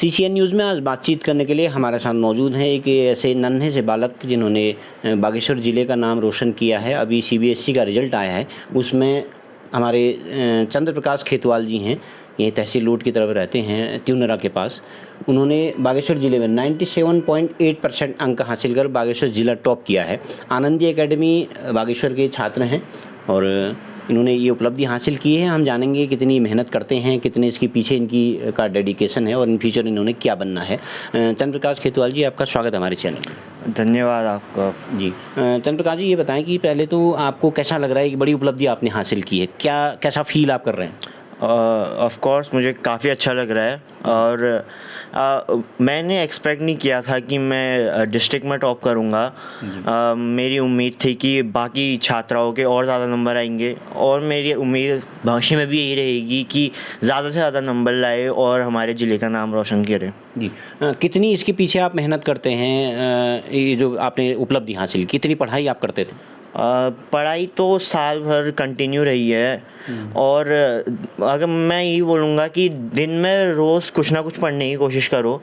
CCN news में आज बातचीत करने के लिए हमारे साथ मौजूद हैं एक ऐसे नन्हे से बालक जिन्होंने बागेश्वर ज़िले का नाम रोशन किया है। अभी सीबीएसई का रिज़ल्ट आया है, उसमें हमारे चंद्र प्रकाश खेतवाल जी हैं, ये तहसील लोड की तरफ रहते हैं त्यूनरा के पास। उन्होंने बागेश्वर ज़िले में 97.8% अंक हासिल कर बागेश्वर ज़िला टॉप किया है। आनंदी एकेडमी बागेश्वर के छात्र हैं और इन्होंने ये उपलब्धि हासिल की है। हम जानेंगे कितनी मेहनत करते हैं, कितने इसके पीछे इनकी का डेडिकेशन है और इन फ्यूचर इन्होंने क्या बनना है। चंद्र प्रकाश खेतवाल जी, आपका स्वागत है हमारे चैनल में। धन्यवाद आपका जी। चंद्र प्रकाश जी, ये बताएं कि पहले तो आपको कैसा लग रहा है कि बड़ी उपलब्धि आपने हासिल की है, कैसा फील आप कर रहे हैं? ऑफ कोर्स मुझे काफ़ी अच्छा लग रहा है और मैंने एक्सपेक्ट नहीं किया था कि मैं डिस्ट्रिक्ट में टॉप करूँगा। मेरी उम्मीद थी कि बाकी छात्राओं के और ज़्यादा नंबर आएंगे और मेरी उम्मीद भविष्य में भी यही रहेगी कि ज़्यादा से ज़्यादा नंबर लाए और हमारे ज़िले का नाम रोशन करें। जी। कितनी इसके पीछे आप मेहनत करते हैं? ये जो आपने उपलब्धि हासिल की, कितनी पढ़ाई आप करते थे? पढ़ाई तो साल भर कंटिन्यू रही है और अगर मैं यही बोलूँगा कि दिन में रोज़ कुछ ना कुछ पढ़ने की कोशिश करो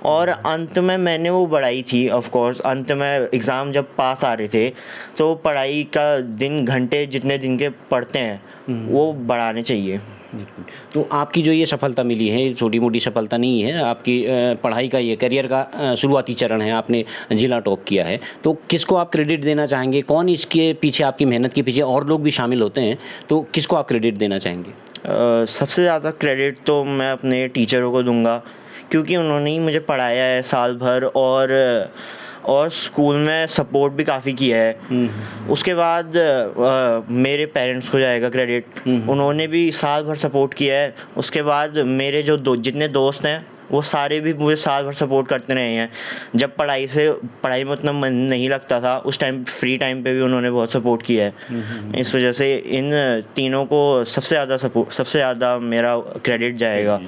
और अंत में मैंने वो बढ़ाई थी। ऑफ कोर्स अंत में एग्ज़ाम जब पास आ रहे थे तो पढ़ाई का दिन घंटे जितने दिन के पढ़ते हैं वो बढ़ाने चाहिए। तो आपकी जो ये सफलता मिली है, ये छोटी मोटी सफलता नहीं है, आपकी पढ़ाई का ये करियर का शुरुआती चरण है, आपने जिला टॉप किया है, तो किसको आप क्रेडिट देना चाहेंगे? कौन इसके पीछे, आपकी मेहनत के पीछे और लोग भी शामिल होते हैं, तो किसको आप क्रेडिट देना चाहेंगे? सबसे ज़्यादा क्रेडिट तो मैं अपने टीचरों को दूंगा क्योंकि उन्होंने ही मुझे पढ़ाया है साल भर और स्कूल में सपोर्ट भी काफ़ी किया है। उसके बाद मेरे पेरेंट्स को जाएगा क्रेडिट, उन्होंने भी साल भर सपोर्ट किया है। उसके बाद मेरे जो जितने दोस्त हैं वो सारे भी मुझे साल भर सपोर्ट करते रहे हैं। जब पढ़ाई में उतना मन नहीं लगता था उस टाइम फ्री टाइम पे भी उन्होंने बहुत सपोर्ट किया है। इस वजह से इन तीनों को सबसे ज़्यादा मेरा क्रेडिट जाएगा।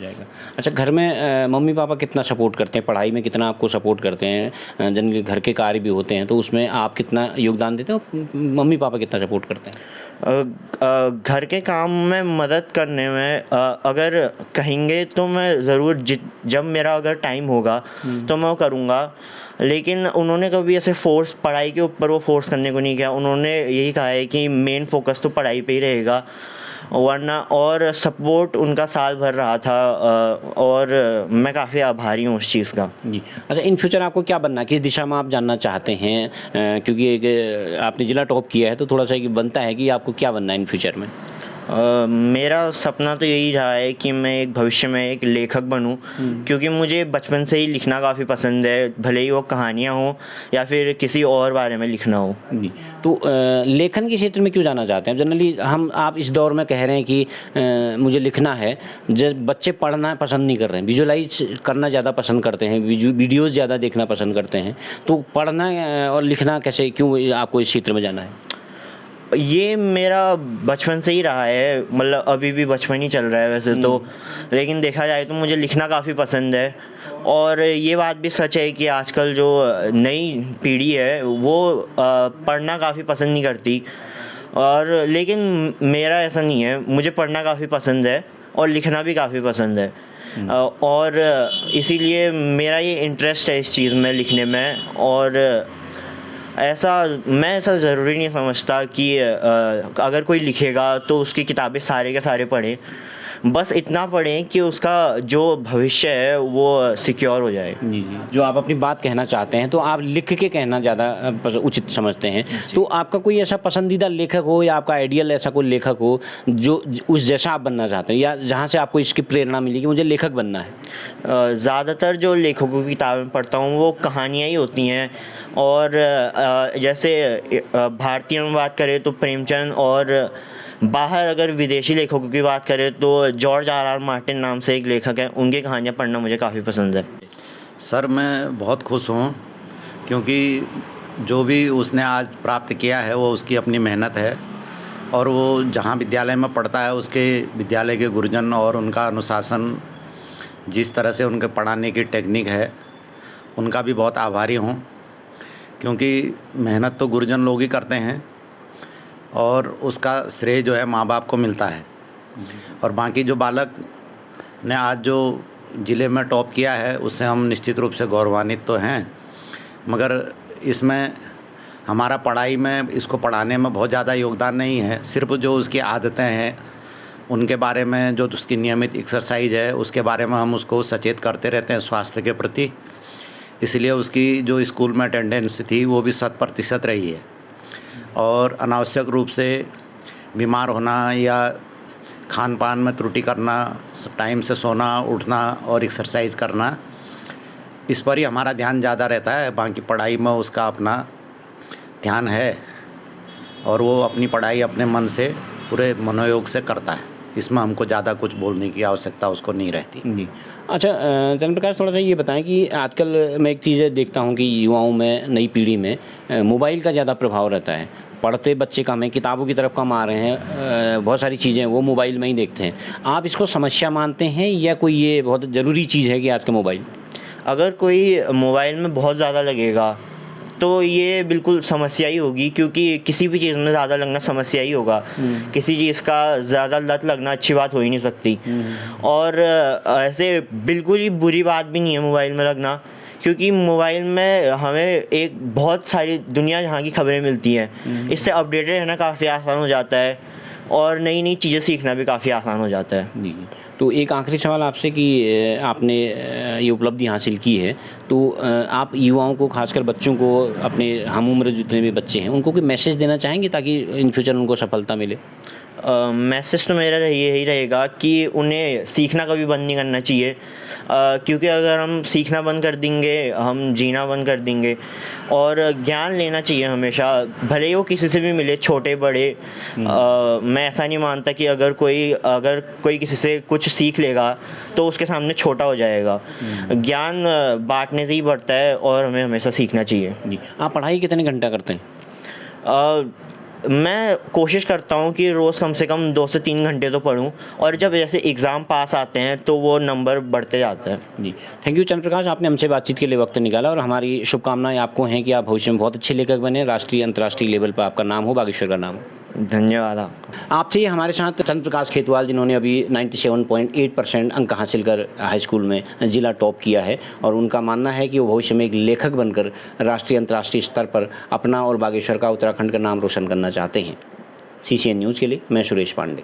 अच्छा, घर में मम्मी पापा कितना सपोर्ट करते हैं? पढ़ाई में कितना आपको सपोर्ट करते हैं? जनरली घर के कार्य भी होते हैं तो उसमें आप कितना योगदान देते हो? मम्मी पापा कितना सपोर्ट करते हैं? घर के काम में मदद करने में अगर कहेंगे तो मैं ज़रूर जब मेरा अगर टाइम होगा तो मैं वो करूँगा, लेकिन उन्होंने कभी ऐसे पढ़ाई के ऊपर वो फोर्स करने को नहीं किया। उन्होंने यही कहा है कि मेन फोकस तो पढ़ाई पे ही रहेगा, वरना और सपोर्ट उनका साल भर रहा था और मैं काफ़ी आभारी हूँ उस चीज़ का। जी। अच्छा, इन फ्यूचर आपको क्या बनना है, किस दिशा में आप जानना चाहते हैं? क्योंकि एक आपने जिला टॉप किया है तो थोड़ा सा एक बनता है कि आपको क्या बनना है इन फ्यूचर में? मेरा सपना तो यही रहा है कि मैं एक भविष्य में एक लेखक बनूं क्योंकि मुझे बचपन से ही लिखना काफ़ी पसंद है, भले ही वो कहानियाँ हों या फिर किसी और बारे में लिखना हो। जी। तो लेखन के क्षेत्र में क्यों जाना चाहते हैं? जनरली आप इस दौर में कह रहे हैं कि मुझे लिखना है, जब बच्चे पढ़ना पसंद नहीं कर रहे हैं, विजुअलाइज करना ज़्यादा पसंद करते हैं, वीडियोज़ ज़्यादा देखना पसंद करते हैं, तो पढ़ना और लिखना कैसे, क्यों आपको इस क्षेत्र में जाना है? ये मेरा बचपन से ही रहा है, मतलब अभी भी बचपन ही चल रहा है वैसे तो, लेकिन देखा जाए तो मुझे लिखना काफ़ी पसंद है। और ये बात भी सच है कि आजकल जो नई पीढ़ी है वो पढ़ना काफ़ी पसंद नहीं करती, और लेकिन मेरा ऐसा नहीं है, मुझे पढ़ना काफ़ी पसंद है और लिखना भी काफ़ी पसंद है। और इसीलिए मेरा ये इंटरेस्ट है इस चीज़ में, लिखने में। और मैं ऐसा ज़रूरी नहीं समझता कि अगर कोई लिखेगा तो उसकी किताबें सारे के सारे पढ़ें, बस इतना पढ़ें कि उसका जो भविष्य है वो सिक्योर हो जाए। जी, जी। जो आप अपनी बात कहना चाहते हैं तो आप लिख के कहना ज़्यादा उचित समझते हैं। तो आपका कोई ऐसा पसंदीदा लेखक हो या आपका आइडियल ऐसा कोई लेखक हो जो उस जैसा आप बनना चाहते हैं, या जहाँ से आपको इसकी प्रेरणा मिली कि मुझे लेखक बनना है? ज़्यादातर जो लेखकों की किताबें पढ़ता हूँ वो कहानियाँ ही होती हैं। और जैसे भारतीय में बात करें तो प्रेमचंद, और बाहर अगर विदेशी लेखकों की बात करें तो जॉर्ज आर मार्टिन नाम से एक लेखक है, उनकी कहानियाँ पढ़ना मुझे काफ़ी पसंद है। सर, मैं बहुत खुश हूँ क्योंकि जो भी उसने आज प्राप्त किया है वो उसकी अपनी मेहनत है, और वो जहाँ विद्यालय में पढ़ता है उसके विद्यालय के गुरुजन और उनका अनुशासन, जिस तरह से उनके पढ़ाने की टेक्निक है, उनका भी बहुत आभारी हूँ क्योंकि मेहनत तो गुरुजन लोग ही करते हैं और उसका श्रेय जो है माँ बाप को मिलता है। और बाकी जो बालक ने आज जो ज़िले में टॉप किया है उससे हम निश्चित रूप से गौरवान्वित तो हैं, मगर इसमें हमारा पढ़ाई में, इसको पढ़ाने में बहुत ज़्यादा योगदान नहीं है। सिर्फ जो उसकी आदतें हैं उनके बारे में, जो उसकी नियमित एक्सरसाइज है उसके बारे में हम उसको सचेत करते रहते हैं स्वास्थ्य के प्रति। इसलिए उसकी जो स्कूल में अटेंडेंस थी वो भी 100% रही है। और अनावश्यक रूप से बीमार होना या खान पान में त्रुटि करना, टाइम से सोना उठना और एक्सरसाइज करना, इस पर ही हमारा ध्यान ज़्यादा रहता है। बाकी पढ़ाई में उसका अपना ध्यान है और वो अपनी पढ़ाई अपने मन से पूरे मनोयोग से करता है। इसमें हमको ज़्यादा कुछ बोलने की आवश्यकता उसको नहीं रहती। जी। अच्छा चंद्र प्रकाश, थोड़ा सा ये बताएं कि आजकल मैं एक चीज़ देखता हूँ कि युवाओं में, नई पीढ़ी में मोबाइल का ज़्यादा प्रभाव रहता है। पढ़ते बच्चे कम हैं, किताबों की तरफ कम आ रहे हैं, बहुत सारी चीज़ें वो मोबाइल में ही देखते हैं। आप इसको समस्या मानते हैं या कोई ये बहुत ज़रूरी चीज़ है कि आज का मोबाइल? अगर कोई मोबाइल में बहुत ज़्यादा लगेगा तो ये बिल्कुल समस्या ही होगी, क्योंकि किसी भी चीज़ में ज़्यादा लगना समस्या ही होगा। किसी चीज़ का ज़्यादा लत लगना अच्छी बात हो ही नहीं सकती। और ऐसे बिल्कुल ही बुरी बात भी नहीं है मोबाइल में लगना, क्योंकि मोबाइल में हमें एक बहुत सारी दुनिया जहाँ की खबरें मिलती हैं। इससे अपडेटेड रहना काफ़ी आसान हो जाता है और नई नई चीज़ें सीखना भी काफ़ी आसान हो जाता है। जी। तो एक आखिरी सवाल आपसे कि आपने ये उपलब्धि हासिल की है, तो आप युवाओं को, खासकर बच्चों को, अपने हम उम्र जितने भी बच्चे हैं उनको कोई मैसेज देना चाहेंगे ताकि इन फ्यूचर उनको सफलता मिले? मैसेज तो मेरा यही रहेगा कि उन्हें सीखना कभी बंद नहीं करना चाहिए, क्योंकि अगर हम सीखना बंद कर देंगे हम जीना बंद कर देंगे। और ज्ञान लेना चाहिए हमेशा, भले ही वो किसी से भी मिले, छोटे बड़े। मैं ऐसा नहीं मानता कि अगर कोई किसी से कुछ सीख लेगा तो उसके सामने छोटा हो जाएगा। ज्ञान बांटने से ही बढ़ता है और हमें हमेशा सीखना चाहिए। जी। आप पढ़ाई कितने घंटा करते हैं? मैं कोशिश करता हूँ कि रोज़ कम से कम 2 से 3 घंटे तो पढूं, और जब जैसे एग्ज़ाम पास आते हैं तो वो नंबर बढ़ते जाता है। जी। थैंक यू चंद्र प्रकाश, आपने हमसे बातचीत के लिए वक्त निकाला और हमारी शुभकामनाएं आपको हैं कि आप भविष्य में बहुत अच्छे लेखक बने, राष्ट्रीय अंतर्राष्ट्रीय लेवल पर आपका नाम हो, बागेश्वर का नाम हो। धन्यवाद आपका। आपसे हमारे साथ चंद्र प्रकाश खेतवाल, जिन्होंने अभी 97.8% अंक हासिल कर हाई स्कूल में ज़िला टॉप किया है, और उनका मानना है कि वो भविष्य में एक लेखक बनकर राष्ट्रीय अंतर्राष्ट्रीय स्तर पर अपना और बागेश्वर का, उत्तराखंड का नाम रोशन करना चाहते हैं। CCN न्यूज़ के लिए मैं सुरेश पांडे।